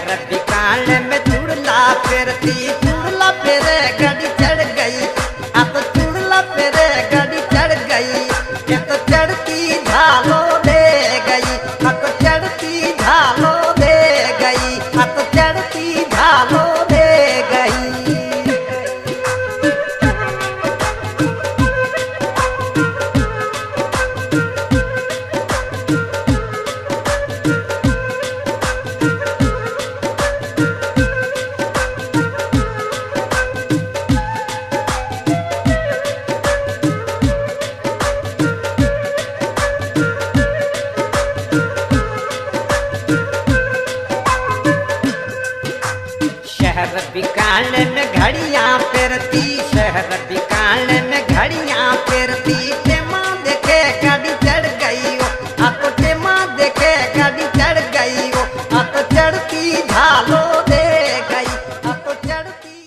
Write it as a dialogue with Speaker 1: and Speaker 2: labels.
Speaker 1: शहर बिकाने में चुड़ला फेरती, चुड़ला फेरे गाड़ी चढ़ गई। अब चुड़ला फेरे गाड़ी चढ़ गई। ये तो चढ़ती झालो दे गई, अब चढ़ती झालो दे गई, अब चढ़ती झालो दे गई। शहर बिकाने में घड़ियां फेरती, शहर बिकाने में घड़ियां फेरती। माँ देखे गाड़ी